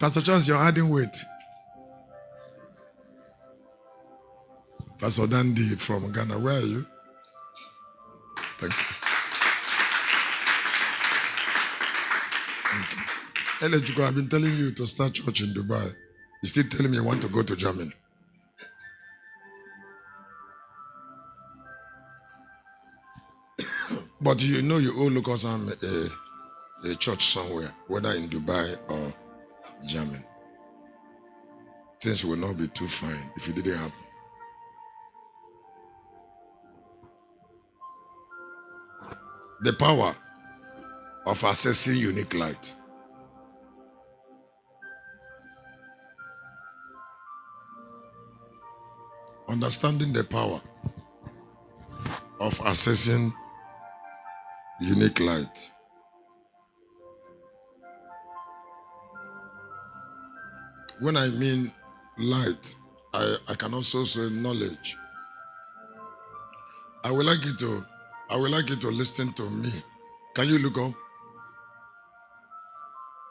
Pastor Charles, you're adding weight. Pastor Dandy from Ghana, where are you? Thank you. Thank you. Elechiko, I've been telling you to start church in Dubai. You're still telling me you want to go to Germany. But you know you owe Lucas a church somewhere, whether in Dubai or Germany. Things will not be too fine if it didn't happen. The power of accessing unique light. Understanding the power of accessing unique light. When I mean light, I can also say knowledge. I would like you to listen to me. Can you look up?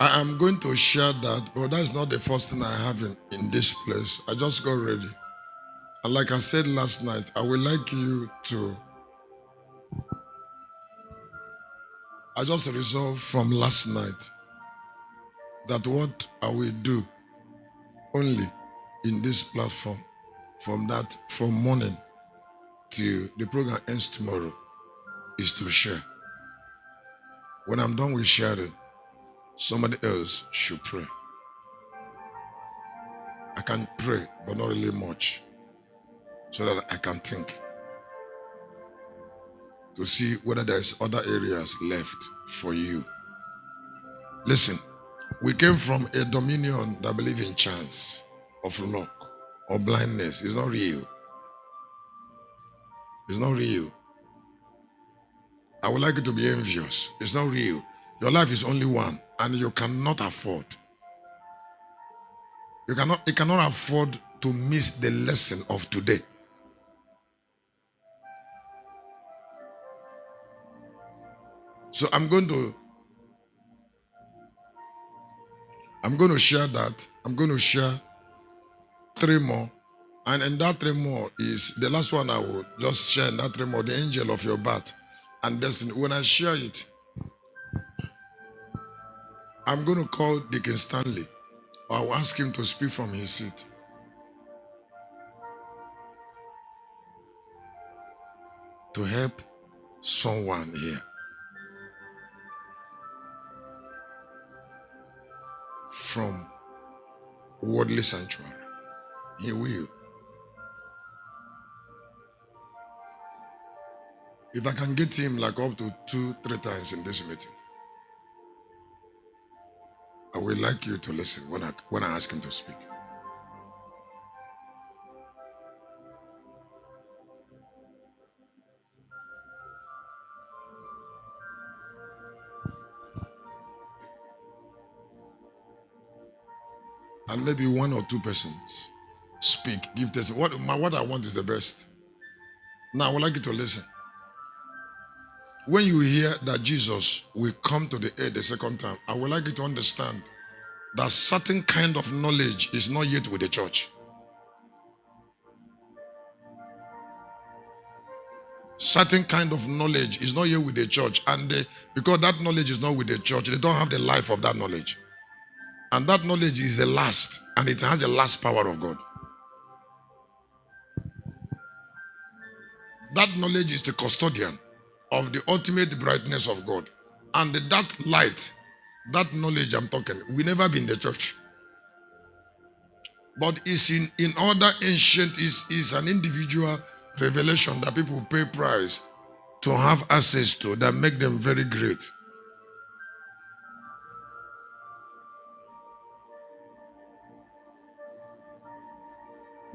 I am going to share that, but that's not the first thing I have in this place. I just got ready. And like I said last night, I would like you to... I just resolved from last night that what I will do only in this platform from morning till the program ends tomorrow is to share. When I'm done with sharing, somebody else should pray. I can pray, but not really much, so that I can think to see whether there's other areas left for you. Listen, we came from a dominion that believes in chance, of luck, or blindness. It's not real. It's not real. I would like you to be envious. It's not real. Your life is only one, and you cannot afford. You cannot afford to miss the lesson of today. So I'm going to share that. I'm going to share 3 more. And in that 3 more is the last one I will just share in that 3 more, the angel of your birth and destiny. When I share it, I'm going to call Deacon Stanley. I'll ask him to speak from his seat. To help someone here. From worldly sanctuary. He will. If I can get him like up to 2-3 times in this meeting, I would like you to listen when I ask him to speak. And maybe 1 or 2 persons speak, give testimony. What I want is the best. Now I would like you to listen. When you hear that Jesus will come to the earth the second time, I would like you to understand that certain kind of knowledge is not yet with the church. Certain kind of knowledge is not yet with the church. And because that knowledge is not with the church, they don't have the life of that knowledge. And that knowledge is the last, and it has the last power of God. That knowledge is the custodian of the ultimate brightness of God. And that light, that knowledge I'm talking, will never be in the church. But it's in other ancient, is an individual revelation that people pay price to have access to, that make them very great.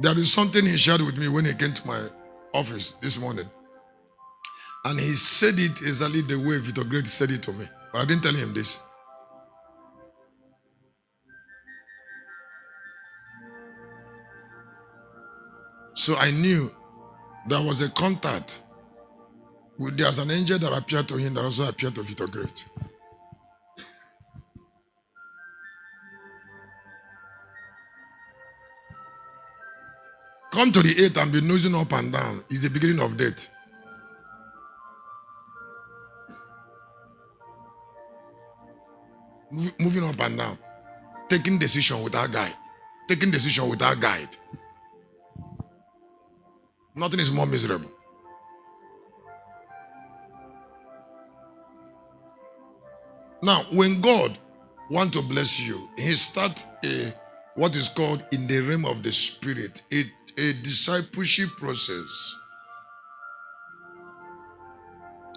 There is something he shared with me when he came to my office this morning. And he said it exactly the way Victor Great said it to me. But I didn't tell him this. So I knew there was a contact. There's an angel that appeared to him that also appeared to Victor Great. Come to the 8th and be nosing up and down is the beginning of death. Moving up and down. Taking decision without guide. Taking decision without guide. Nothing is more miserable. Now, when God wants to bless you, He starts what is called in the realm of the spirit, a discipleship process.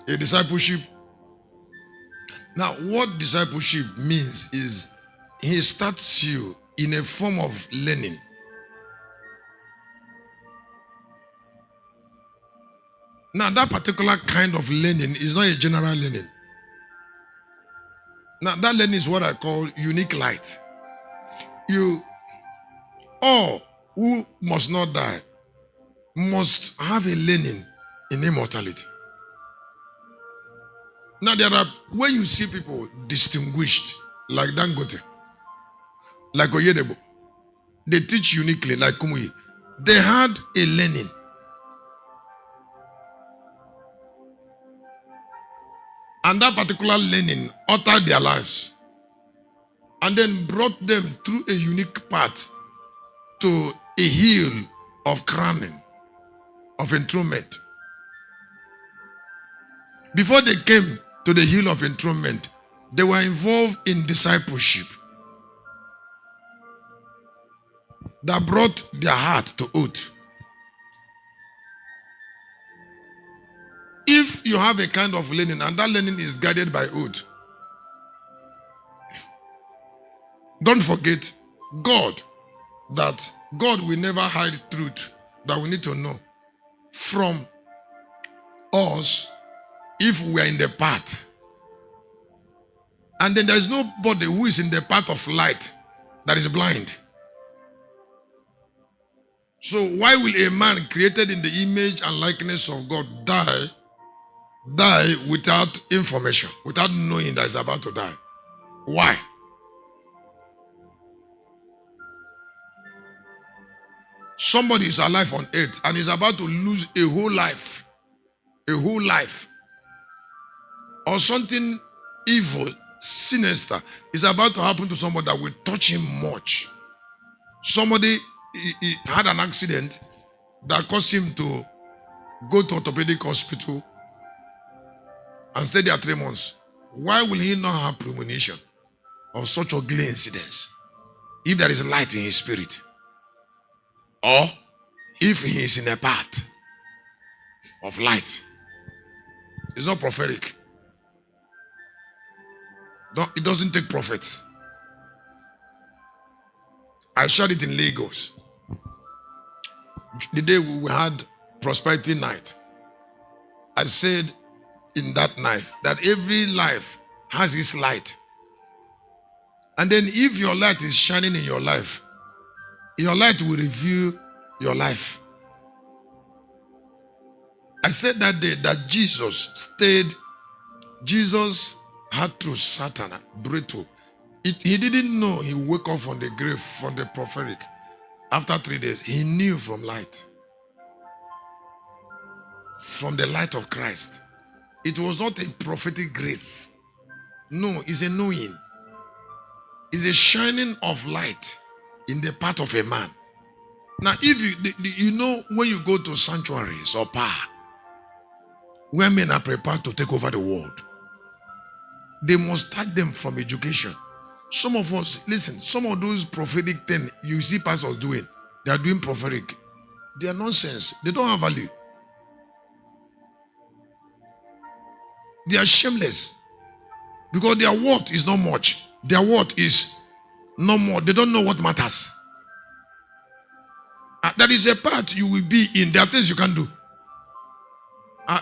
A discipleship. Now, what discipleship means is He starts you in a form of learning. Now, that particular kind of learning is not a general learning. Now, that learning is what I call unique light. You, all who must not die, must have a learning in immortality. Now, when you see people distinguished, like Dangote, like Oyedebo, they teach uniquely, like Kumuyi. They had a learning. And that particular learning altered their lives. And then brought them through a unique path to a hill of crowning, of enthronement. Before they came to the hill of enthronement, they were involved in discipleship that brought their heart to oath. If you have a kind of learning and that learning is guided by oath, don't forget that God will never hide truth that we need to know from us if we are in the path. And then there is nobody who is in the path of light that is blind. So why will a man created in the image and likeness of God die without information, without knowing that he's about to die? Why? Somebody is alive on earth and is about to lose a whole life, or something evil, sinister is about to happen to somebody that will touch him much. Somebody he had an accident that caused him to go to orthopedic hospital and stay there 3 months. Why will he not have premonition of such ugly incidents if there is light in his spirit? Or if he is in a path of light? It's not prophetic. It doesn't take prophets. I shared it in Lagos. The day we had prosperity night, I said in that night that every life has its light. And then if your light is shining in your life, your light will reveal your life. I said that day that Jesus had through Satan, brutal. He didn't know he woke up from the grave, from the prophetic. After 3 days, he knew from light. From the light of Christ. It was not a prophetic grace. No, it's a knowing. It's a shining of light in the path of a man. Now, if you know when you go to sanctuaries or power, where men are prepared to take over the world, they must start them from education. Some of us, listen, some of those prophetic things you see pastors doing, they are doing prophetic. They are nonsense. They don't have value. They are shameless. Because their worth is not much. Their worth is no more. They don't know what matters. That is a part you will be in. There are things you can do.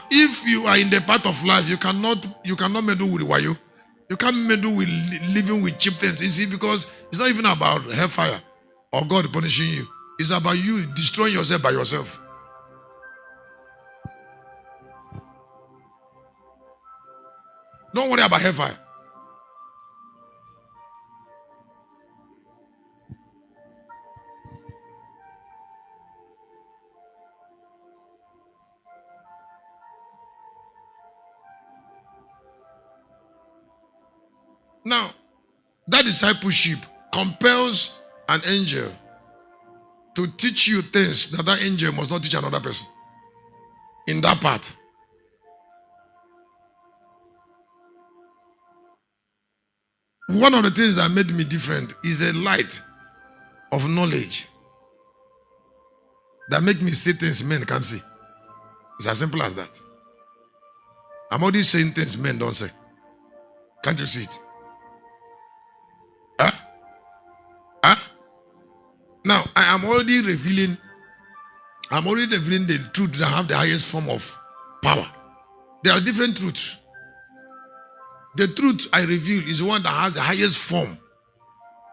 If you are in the path of life, you cannot meddle with wayo. You can't meddle with living with cheap things. You see, because it's not even about hellfire or God punishing you. It's about you destroying yourself by yourself. Don't worry about hellfire. Now, that discipleship compels an angel to teach you things that that angel must not teach another person. In that part. One of the things that made me different is a light of knowledge that make me see things men can't see. It's as simple as that. I'm already saying things men don't say. Can't you see it? Huh? Huh? Now, I am already revealing the truth that have the highest form of power. There are different truths. The truth I reveal is the one that has the highest form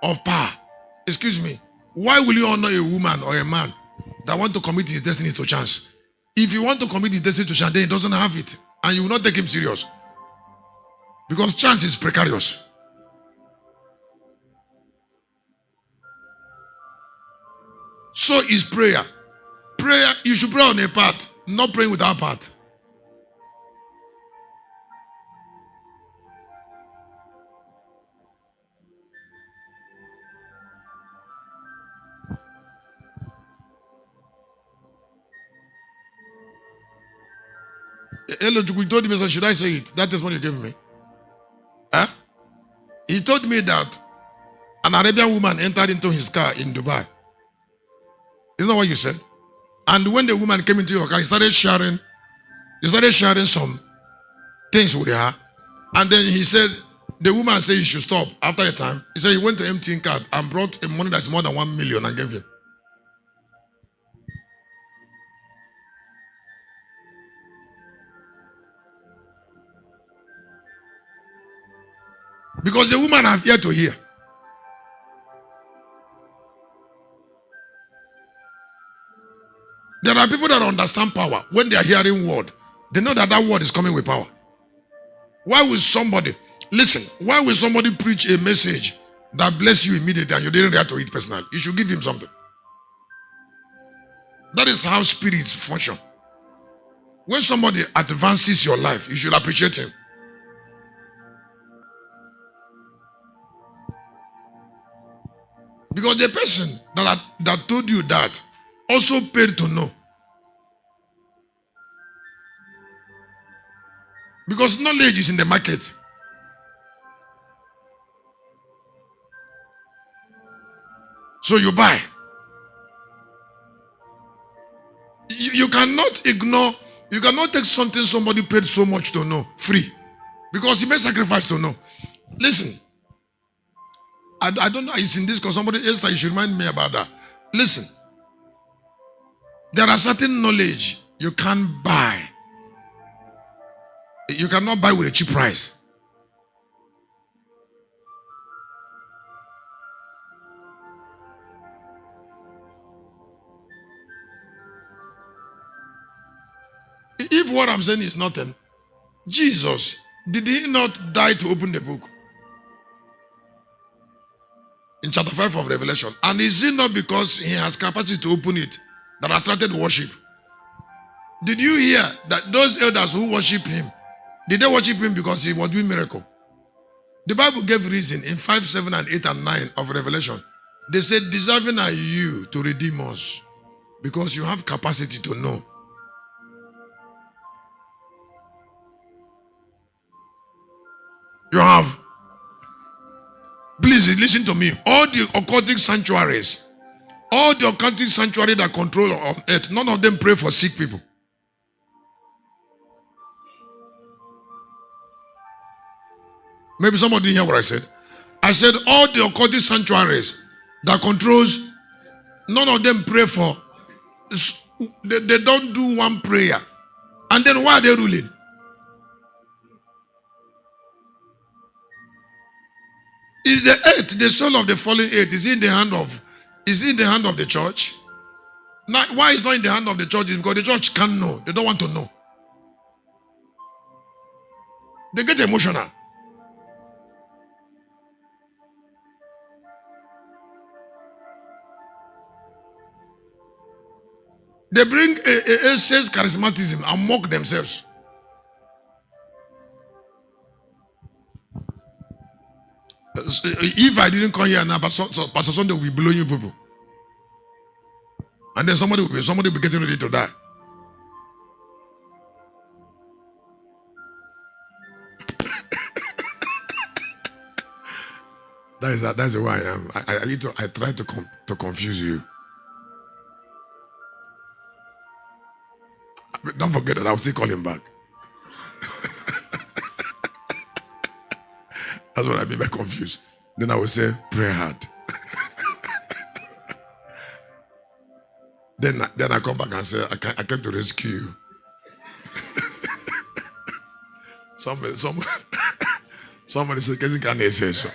of power. Excuse me. Why will you honor a woman or a man that want to commit his destiny to chance? If you want to commit his destiny to chance, then he doesn't have it. And you will not take him serious. Because chance is precarious. So is prayer. Prayer, you should pray on a part, not praying without part. Hello, you told me, should I say it? That is what you gave me. Huh? He told me that an Arabian woman entered into his car in Dubai. Isn't that what you said? And when the woman came into your car, he started sharing some things with her. And then he said, the woman said you should stop. After a time, he said he went to empty card and brought a money that's more than 1 million and gave him. Because the woman have yet to hear. There are people that understand power. When they are hearing word, they know that that word is coming with power. Why will somebody, listen, why will somebody preach a message that bless you immediately and you didn't react to it personally? You should give him something. That is how spirits function. When somebody advances your life, you should appreciate him. Because the person that told you that also paid to know. Because knowledge is in the market. So you buy. You cannot ignore, you cannot take something somebody paid so much to know free. Because you made sacrifice to know. Listen. I don't know, it's in this because somebody else that you should remind me about that. Listen. There are certain knowledge you can't buy. You cannot buy with a cheap price. If what I'm saying is nothing, Jesus, did he not die to open the book? In chapter 5 of Revelation. And is it not because he has capacity to open it that attracted worship? Did you hear that those elders who worship him, did they worship him because he was doing miracle? The Bible gave reason in 5, 7, and 8, and 9 of Revelation. They said, deserving are you to redeem us because you have capacity to know. You have. Please listen to me. All the occultic sanctuaries, all the occultic sanctuaries that control on earth, none of them pray for sick people. Maybe somebody didn't hear what I said. I said all the occultic sanctuaries that controls, none of them pray for. They don't do one prayer. And then why are they ruling? Is the earth, the soul of the fallen earth, is it in the hand of the church? Now, why is it not in the hand of the church? Is because the church can't know. They don't want to know. They get emotional. They bring a sales charismatism and mock themselves. if I didn't come here now, Pastor Sunday will be blowing you people. And then somebody will be getting ready to die. That's who I am. I try to confuse you. But don't forget that I'll still call him back. That's what I mean by confused. Then I will say, pray hard. Then I come back and say, I came to rescue you. Somebody said, can they say so?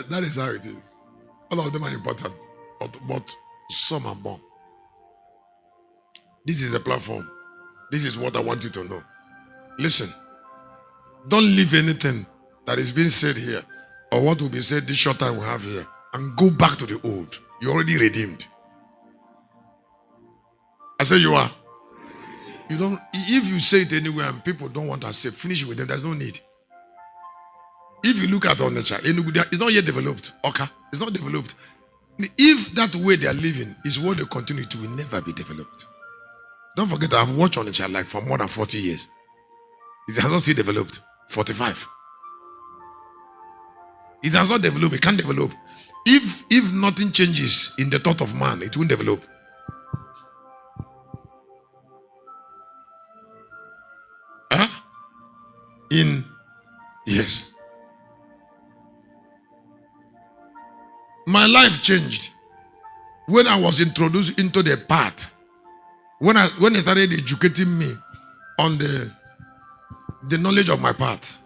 That is how it is. All of them are important, but some are more. This is a platform. This is what I want you to know. Listen, don't leave anything that is being said here or what will be said this short time we have here and go back to the old. You're already redeemed. I say you are. You don't. If you say it anywhere and people don't want to say, finish with them. There's no need. If you look at our nature, it's not yet developed. Okay, it's not developed. If that way they are living is what they continue to, will never be developed. Don't forget that I've watched on nature like for more than 40 years. It has not still developed. 45. It has not developed. It can't develop. If nothing changes in the thought of man, it won't develop. Huh? Yes. My life changed when I was introduced into the path. When they started educating me on the knowledge of my path.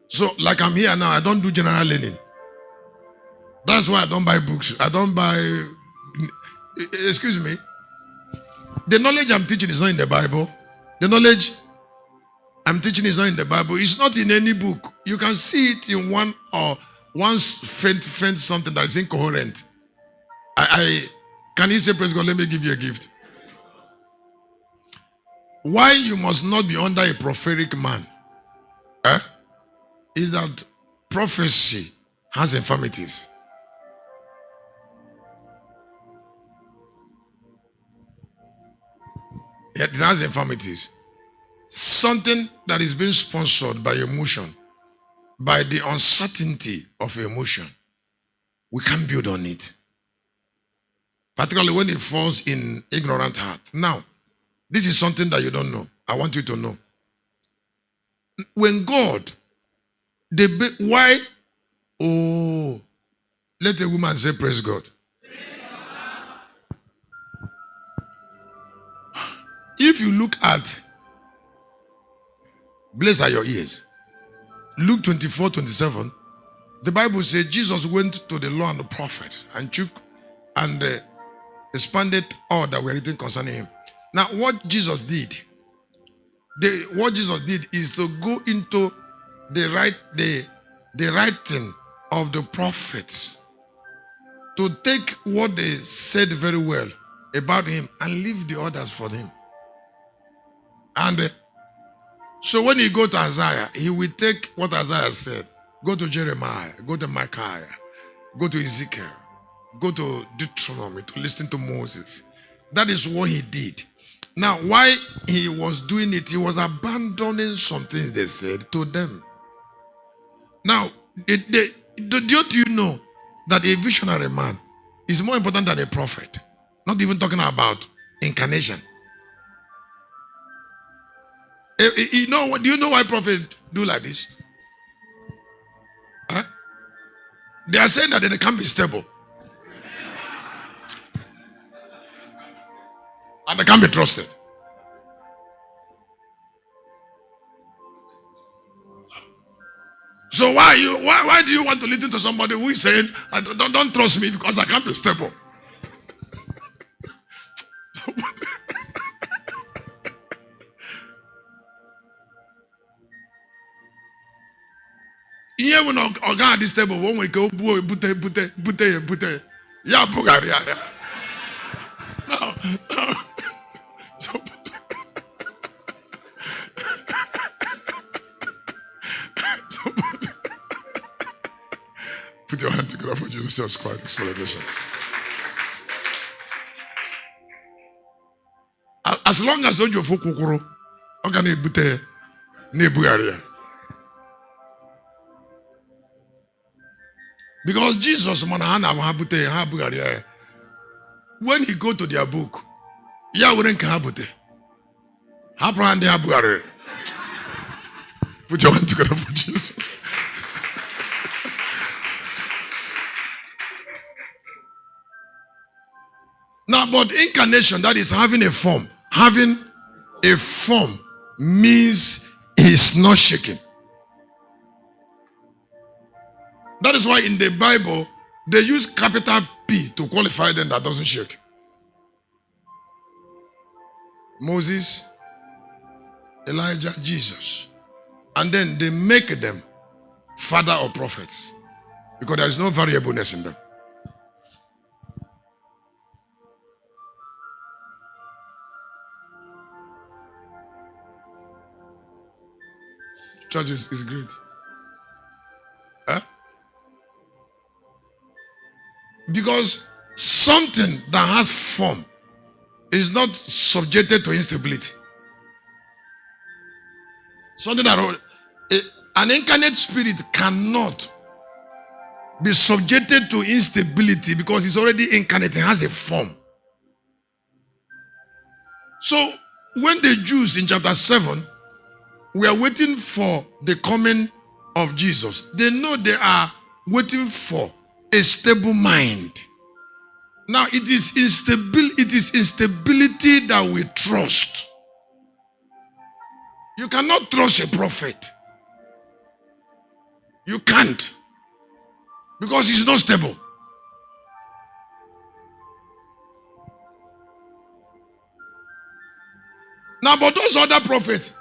So, like I'm here now, I don't do general learning. That's why I don't buy books. I don't buy. Excuse me. The knowledge I'm teaching is not in the Bible. The knowledge I'm teaching is not in the Bible. It's not in any book. You can see it in one faint something that is incoherent. Can you say, praise God, let me give you a gift? Why you must not be under a prophetic man is that prophecy has infirmities. It has infirmities. Something that is being sponsored by emotion, by the uncertainty of emotion, we can't build on it. Particularly when it falls in ignorant heart. Now, this is something that you don't know. I want you to know. When God, why? Oh, let a woman say, praise God. If you look at, blessed are your ears. Luke 24:27, the Bible says Jesus went to the law and the prophet and took and expanded all that were written concerning him. Now, what Jesus did is to go into the writing of the prophets, to take what they said very well about him and leave the others for him. And so when he go to Isaiah, he will take what Isaiah said, go to Jeremiah, go to Micaiah, go to Ezekiel, go to Deuteronomy to listen to Moses. That is what he did. Now, why he was doing it, he was abandoning some things they said to them. Now, don't you know that a visionary man is more important than a prophet? Not even talking about incarnation. You know what? Do you know why prophets do like this? Huh? They are saying that they can't be stable. And they can't be trusted. So why do you want to listen to somebody who is saying, don't trust me because I can't be stable? Here when Oga at this table, one we go bute. Yeah, Bulgaria. Yeah. No. So, put your hand together for Jesus. Just quiet explanation. As long as you folk kukuru, Oga ne bute ne Bulgaria. Because Jesus, when he go to their book, ya wouldn't kabute. Habrand de Bulgaria. Put your hand together for Jesus. Now, but incarnation, that is having a form. Having a form means he's not shaking. That is why in the Bible, they use capital P to qualify them that doesn't shake. Moses, Elijah, Jesus. And then they make them father or prophets. Because there is no variableness in them. Church is great. Huh? Because something that has form is not subjected to instability. Something that an incarnate spirit cannot be subjected to instability because it's already incarnate and has a form. So when the Jews in chapter 7 were waiting for the coming of Jesus, they know they are waiting for a stable mind. Now it is instability that we trust. You cannot trust a prophet. You can't. Because he's not stable. Now, but those other prophets,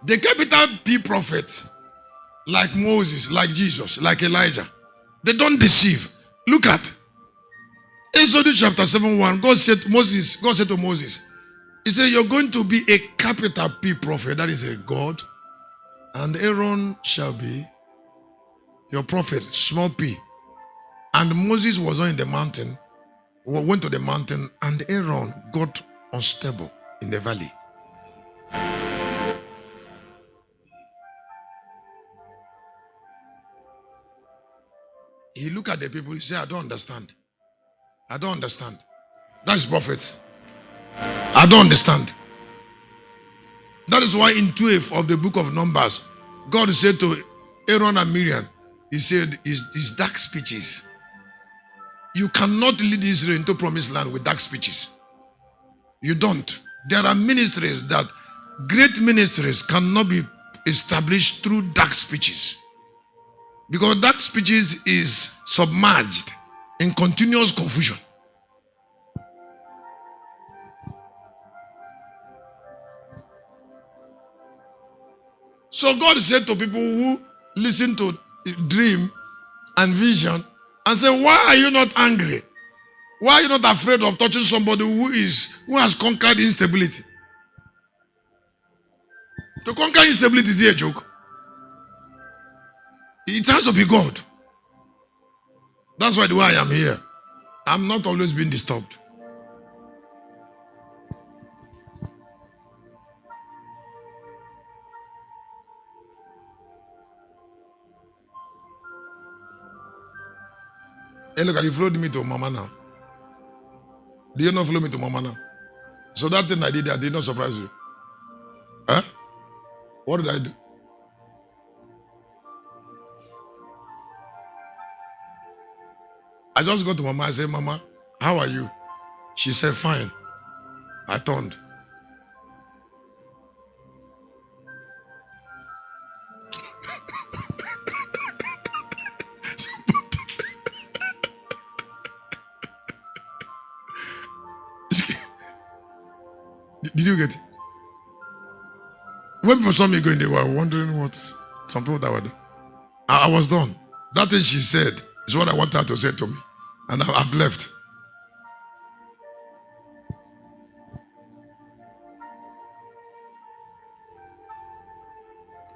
the capital P prophets, like Moses, like Jesus, like Elijah, they don't deceive. Look at Exodus chapter 7:1. God said to Moses, he said, you're going to be a capital P prophet, that is a God, and Aaron shall be your prophet, small p. And Moses was on the mountain, went to the mountain, and Aaron got unstable in the valley. He looked at the people, he said, I don't understand. I don't understand. That is prophets. I don't understand. That is why in 12 of the book of Numbers, God said to Aaron and Miriam, he said, is dark speeches. You cannot lead Israel into promised land with dark speeches. You don't. There are ministries that, great ministries cannot be established through dark speeches. Because dark speeches is submerged in continuous confusion. So God said to people who listen to dream and vision and say, why are you not angry? Why are you not afraid of touching somebody who has conquered instability? To conquer instability is a joke. It has to be God. That's why the way I am here, I'm not always being disturbed. Hey, look, you followed me to Mama now. Did you not follow me to Mama now? So that thing I did not surprise you. Huh? What did I do? I just go to Mama and say, Mama, how are you? She said, fine. I turned. Did you get it? When people saw me going, they were wondering what. Some people that were done. I was done. That thing she said is what I want her to say to me. And I've left.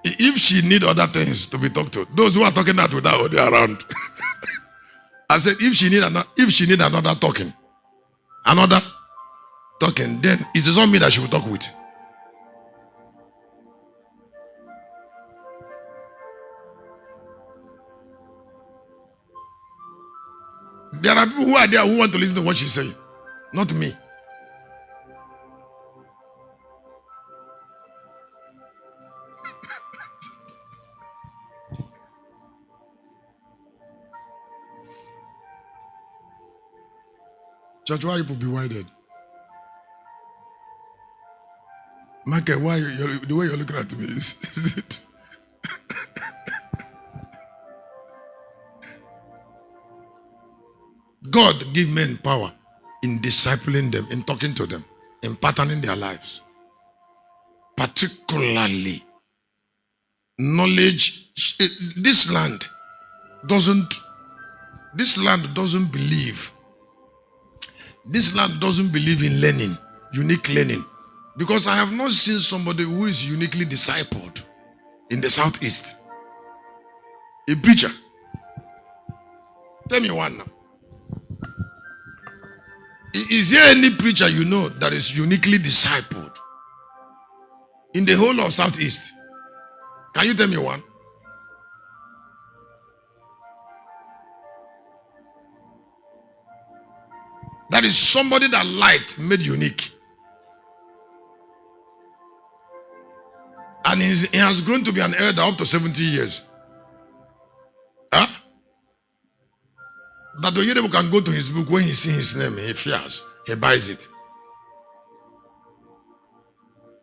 If she need other things to be talked to, those who are talking that without they around. I said, if she need another talking, then it is not me that she will talk with. There are people who are there who want to listen to what she's saying, not me. Church, why you be winded? Michael, why the way you're looking at me is it? God give men power in discipling them, in talking to them, in patterning their lives. Particularly, knowledge. This land doesn't believe. This land doesn't believe in learning, unique learning. Because I have not seen somebody who is uniquely discipled in the southeast. A preacher. Tell me one now. Is there any preacher you know that is uniquely discipled in the whole of southeast? Can you tell me one? That is somebody that light made unique. And he has grown to be an elder up to 70 years. Huh? That the Yoruba can go to his book, when he sees his name, he fears, he buys it.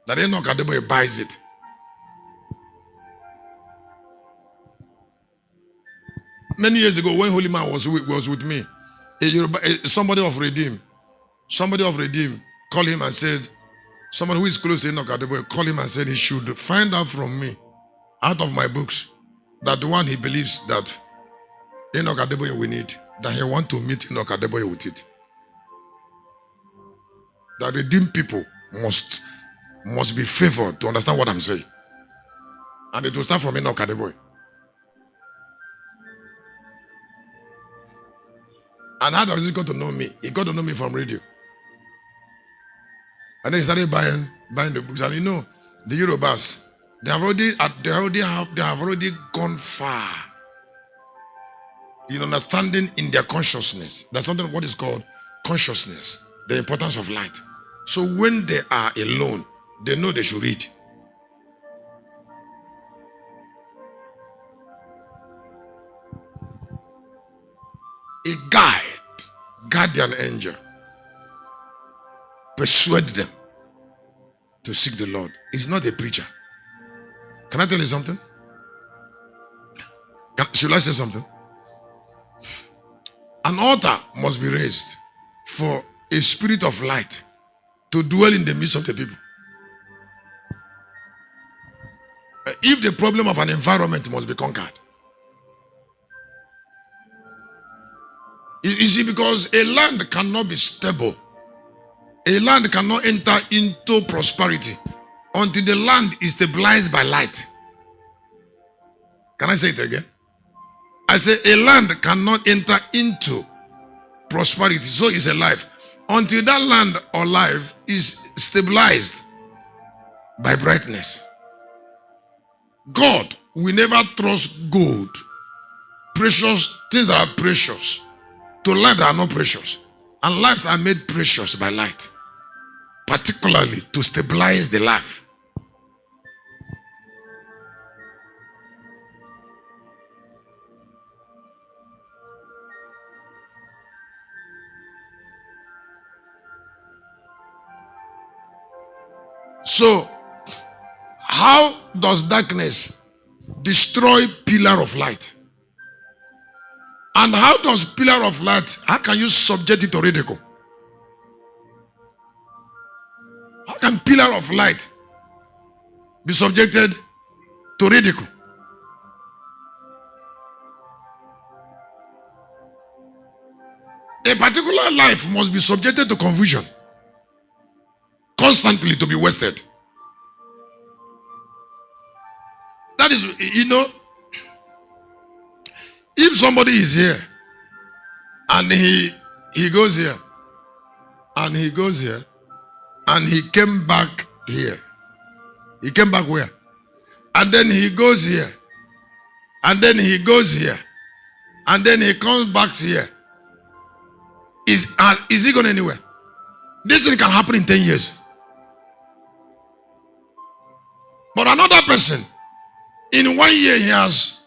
That ain't no Kadebo, he buys it. Many years ago, when Holy Man was with me, somebody of Redeem called him and said, somebody who is close to Enoch Adeboye called him and said he should find out from me, out of my books, that the one he believes that Enoch Adeboye will need, that he want to meet Enoch Adeboye with it. That redeemed people must be favored to understand what I'm saying. And it will start from Enoch Adeboye. And how does he got to know me? He got to know me from radio. And then he started buying the books. And you know, the Yorubas, they have already gone far in understanding in their consciousness. There's something what is called consciousness, the importance of light. So when they are alone, they know they should read. A guardian angel, persuade them to seek the Lord. He's not a preacher. Can I tell you something? Should I say something? An altar must be raised for a spirit of light to dwell in the midst of the people. If the problem of an environment must be conquered. You see, because a land cannot be stable. A land cannot enter into prosperity until the land is stabilized by light. Can I say it again? I say a land cannot enter into prosperity, so is a life, until that land or life is stabilized by brightness. God will never trust gold, precious things that are precious, to life that are not precious. And lives are made precious by light, particularly to stabilize the life. So, how does darkness destroy pillar of light? And how does pillar of light, how can you subject it to ridicule? How can pillar of light be subjected to ridicule? A particular life must be subjected to confusion, constantly to be wasted. That is, if somebody is here and he goes here and he goes here and he came back here. He came back where? And then he goes here. And then he goes here. And then he comes back here. Is he going anywhere? This thing can happen in 10 years. But another person, in 1 year he has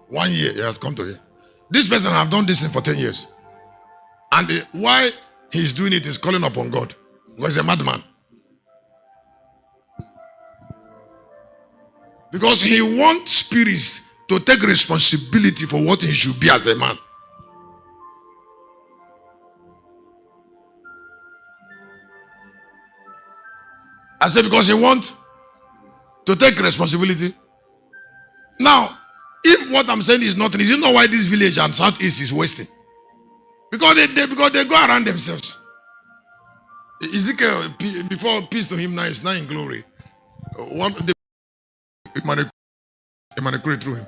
1 year he has come to here. This person have done this thing for 10 years. And why he's doing it is calling upon God. Because he's a madman. Because he wants spirits to take responsibility for what he should be as a man. I said because he wants to take responsibility. Now, if what I'm saying is nothing, is it not why this village and southeast is wasting? Because they go around themselves. Ezekiel, before peace to him now, is now in glory. What they manipulate through him.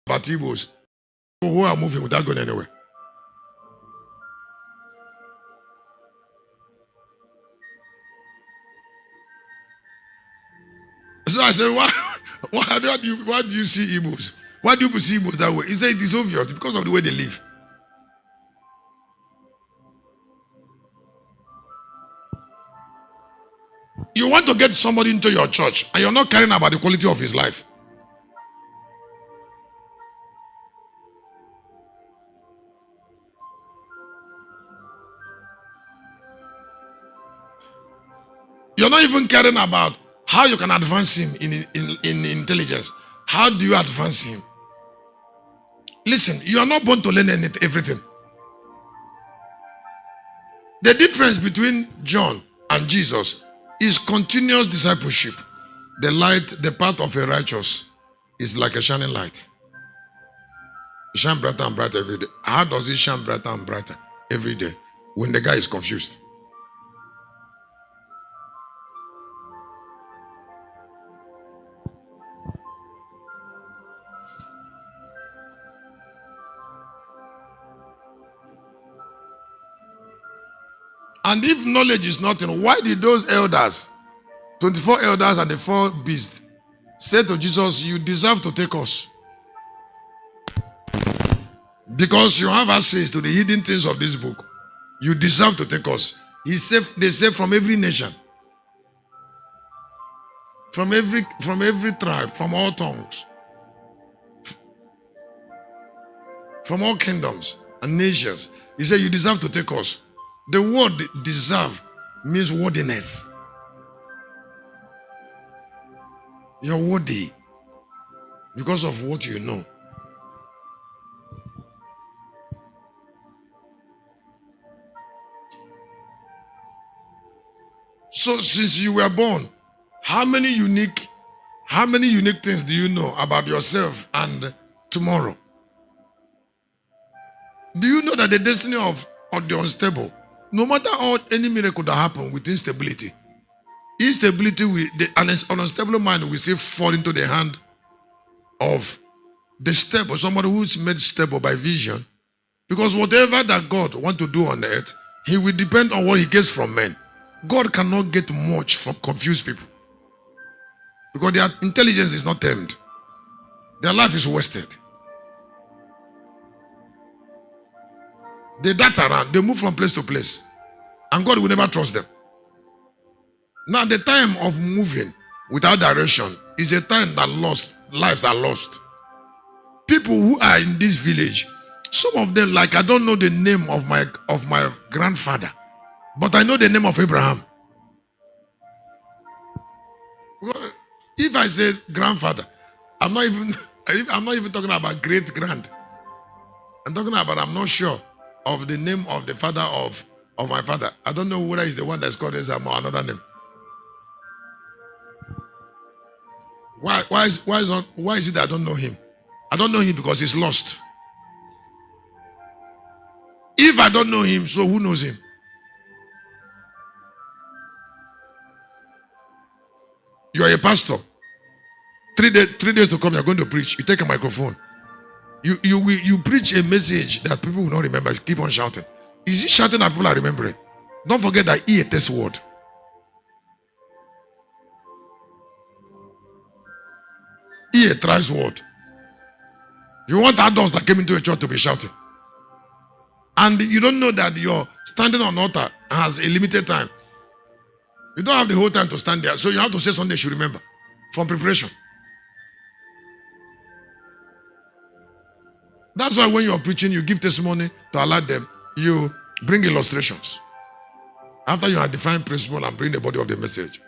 But Igbos who are moving without going anywhere. So I said, why do you see Igbos? Why do you see Igbos that way? He said it is obvious because of the way they live. You want to get somebody into your church and you're not caring about the quality of his life. You're not even caring about how you can advance him in intelligence. How do you advance him? Listen, you are not born to learn everything. The difference between John and Jesus is continuous discipleship. The light, the path of a righteous is like a shining light. It shines brighter and brighter every day. How does it shine brighter and brighter every day? When the guy is confused. And if knowledge is nothing, why did those elders, 24 elders and the 4 beasts, say to Jesus, you deserve to take us? Because you have access to the hidden things of this book. You deserve to take us. They say from every nation, from every tribe, from all tongues, from all kingdoms and nations. He said, you deserve to take us. The word deserve means worthiness. You're worthy because of what you know. So since you were born, how many unique things do you know about yourself and tomorrow? Do you know that the destiny of the unstable, no matter how any miracle that happen with instability, an unstable mind will still fall into the hand of the stable, somebody who's made stable by vision. Because whatever that God wants to do on the earth, he will depend on what he gets from men. God cannot get much from confused people. Because their intelligence is not tamed. Their life is wasted. They dart around, they move from place to place. And God will never trust them. Now the time of moving without direction is a time that lives are lost. People who are in this village, some of them, like I don't know the name of my grandfather, but I know the name of Abraham. If I say grandfather, I'm not even talking about great grand. I'm talking about I'm not sure of the name of the father of my father. I don't know whether he's the one that's called Ezra or another name. Why is it that I don't know him? I don't know him because he's lost. If I don't know him, so who knows him? You are a pastor. 3 days to come, you're going to preach. You take a microphone. You preach a message that people will not remember. Keep on shouting. Is it shouting that people are remembering? Don't forget that he a test word. He a thrice word. You want adults that came into a church to be shouting. And you don't know that your standing on altar has a limited time. You don't have the whole time to stand there. So you have to say something they should remember from preparation. That's why when you're preaching, you give testimony to allow them. You bring illustrations. After you have defined principle and bring the body of the message,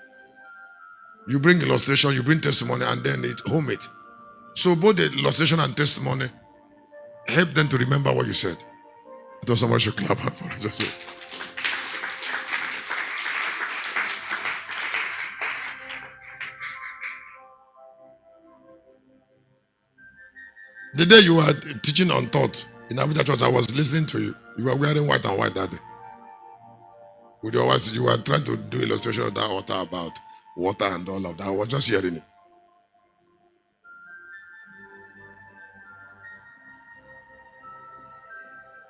you bring illustration, you bring testimony, and then it home it. So both the illustration and testimony help them to remember what you said. I thought somebody should clap for it. The day you were teaching on thought in Abuja Church, I was listening to you. You were wearing white and white that day. With your words, you were trying to do illustration of that altar about water and all of that. I was just hearing it.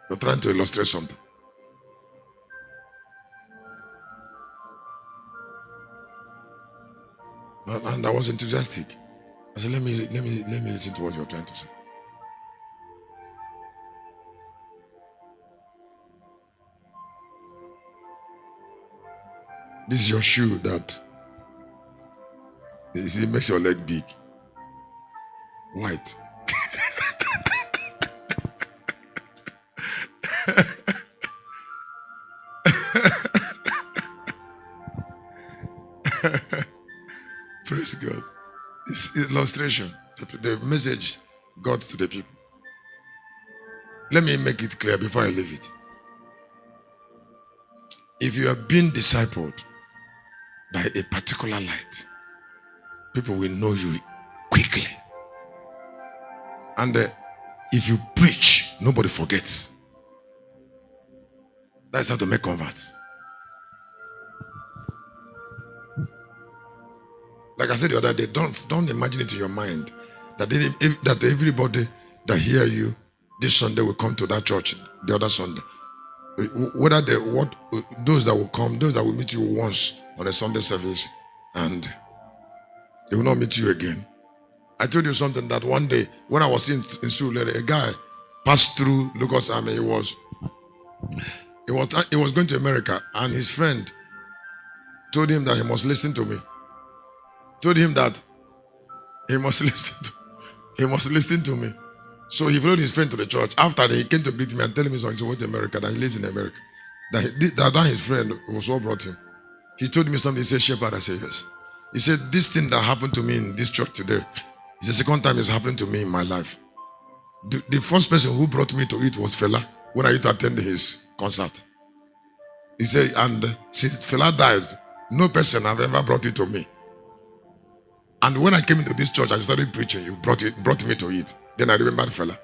You're trying to illustrate something. And I was enthusiastic. I said, let me listen to what you're trying to say. This is your shoe that it makes your leg big. White. Praise God. It's illustration. The message got to the people. Let me make it clear before I leave it. If you are being discipled by a particular light, people will know you quickly. And if you preach, nobody forgets. That's how to make converts. Like I said the other day, don't imagine it in your mind that that everybody that hear you this Sunday will come to that church the other Sunday. Whether those that will come, those that will meet you once on a Sunday service, and they will not meet you again. I told you something that one day when I was in Surulere, a guy passed through Lucas Army. He was going to America, and his friend told him that he must listen to me. Told him that he must listen to me. So he followed his friend to the church. After that, he came to greet me and tell me he's going to America, that he lives in America. That his friend was what brought him. He told me something. He said, Shepherd. I said, yes. He said, this thing that happened to me in this church today is the second time it's happened to me in my life. The first person who brought me to it was Fela when I used to attend his concert. He said, and since Fela died, no person have ever brought it to me. And when I came into this church, I started preaching. You brought me to it. Then I remembered Fela.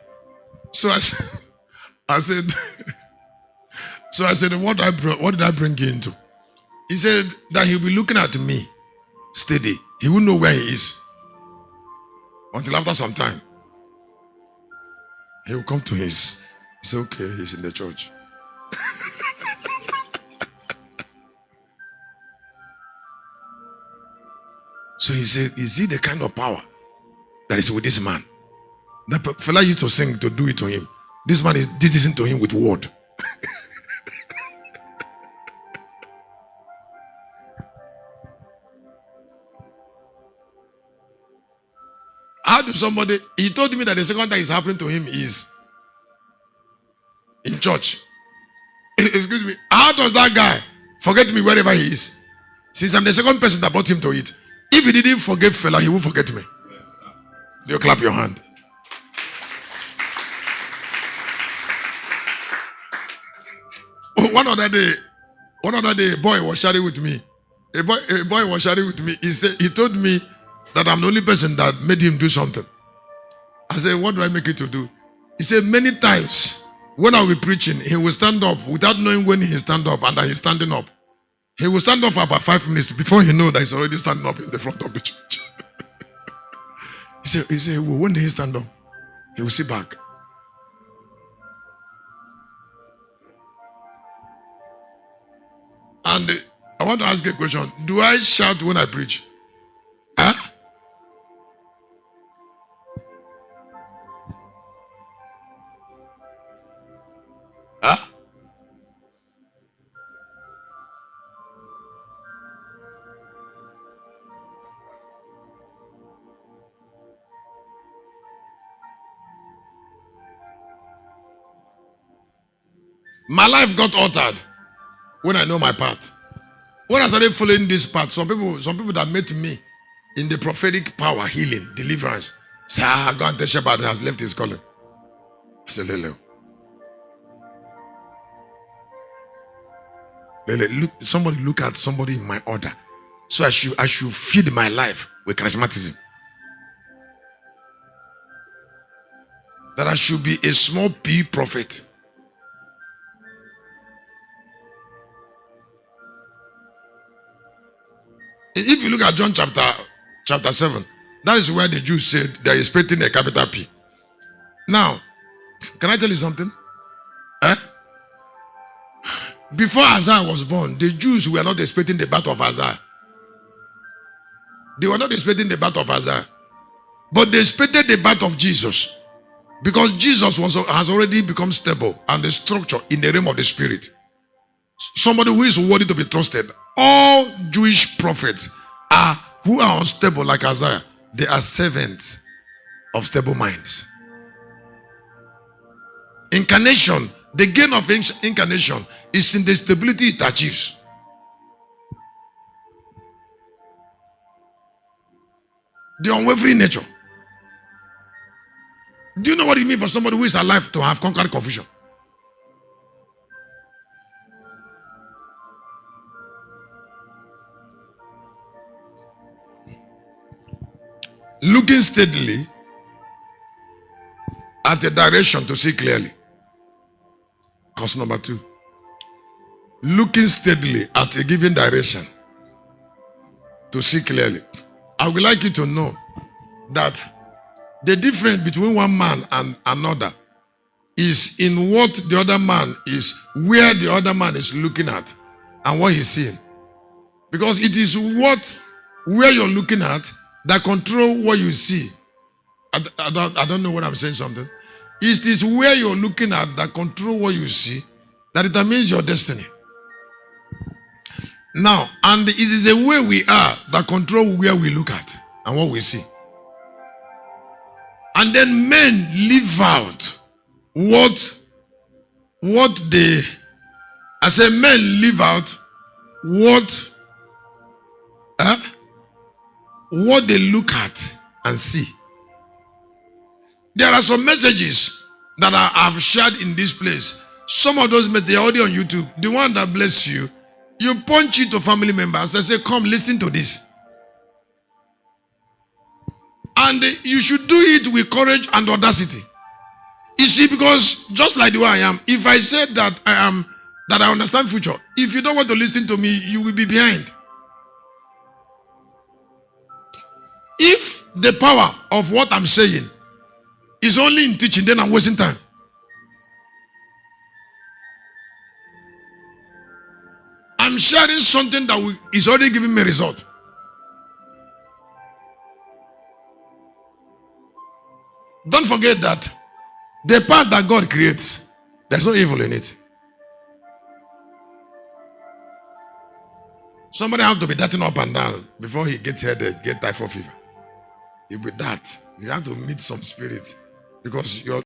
So I said, what did I bring you into? He said that he'll be looking at me steady. He won't know where he is until after some time. He will come to he said, okay, he's in the church. So he said, is he the kind of power that is with this man? The fella used to sing to do it to him. This man did this to him with word. How do somebody, he told me that the second time it's happening to him is in church. Excuse me, how does that guy forget me wherever he is? Since I'm the second person that brought him to it. If he didn't forget Fela, he won't forget me. You clap your hand. One other day, a boy was sharing with me. A boy was sharing with me. He told me that I'm the only person that made him do something. I said, what do I make you to do? He said, many times when I will be preaching, he will stand up without knowing when he stand up and that he's standing up. He will stand up for about 5 minutes before he knows that he's already standing up in the front of the church. He said, well, when did he stand up? He will sit back. And I want to ask a question. Do I shout when I preach? Huh? Huh? My life got altered when I know my part. When I started following this path, some people that met me in the prophetic power, healing, deliverance, say, go and tell Shepherd has left his calling. I said, Lele, somebody look at somebody in my order. So I should feed my life with charismatism. That I should be a small p prophet. If you look at John chapter 7, that is where the Jews said they are expecting a capital P. Now, can I tell you something? Before Isaiah was born, the Jews were not expecting the birth of Isaiah. They were not expecting the birth of Isaiah. But they expected the birth of Jesus. Because Jesus has already become stable and the structure in the realm of the spirit. Somebody who is worthy to be trusted. All Jewish prophets who are unstable like Isaiah, they are servants of stable minds. Incarnation, the gain of incarnation is in the stability it achieves. The unwavering nature. Do you know what it means for somebody who is alive to have conquered confusion? Looking steadily at a direction to see clearly. Cause number 2. Looking steadily at a given direction to see clearly. I would like you to know that the difference between one man and another is in what the other man is, where the other man is looking at and what he's seeing. Because it is where you're looking at that control what you see. I don't know what I'm saying something. It is where you're looking at that control what you see that determines your destiny. Now, and it is the way we are that control where we look at and what we see. And then men live out what men live out what they look at and see. There are some messages that I've shared in this place. Some of those messages, they are already on YouTube. The one that bless you, you punch it to family members and say, come listen to this. And you should do it with courage and audacity. You see, because just like the way I am, if I said that I understand future, if you don't want to listen to me, you will be behind. If the power of what I'm saying is only in teaching, then I'm wasting time. I'm sharing something that is already giving me a result. Don't forget that the path that God creates, there's no evil in it. Somebody has to be darting up and down before he gets headache, get typhoid fever. With that, you have to meet some spirits because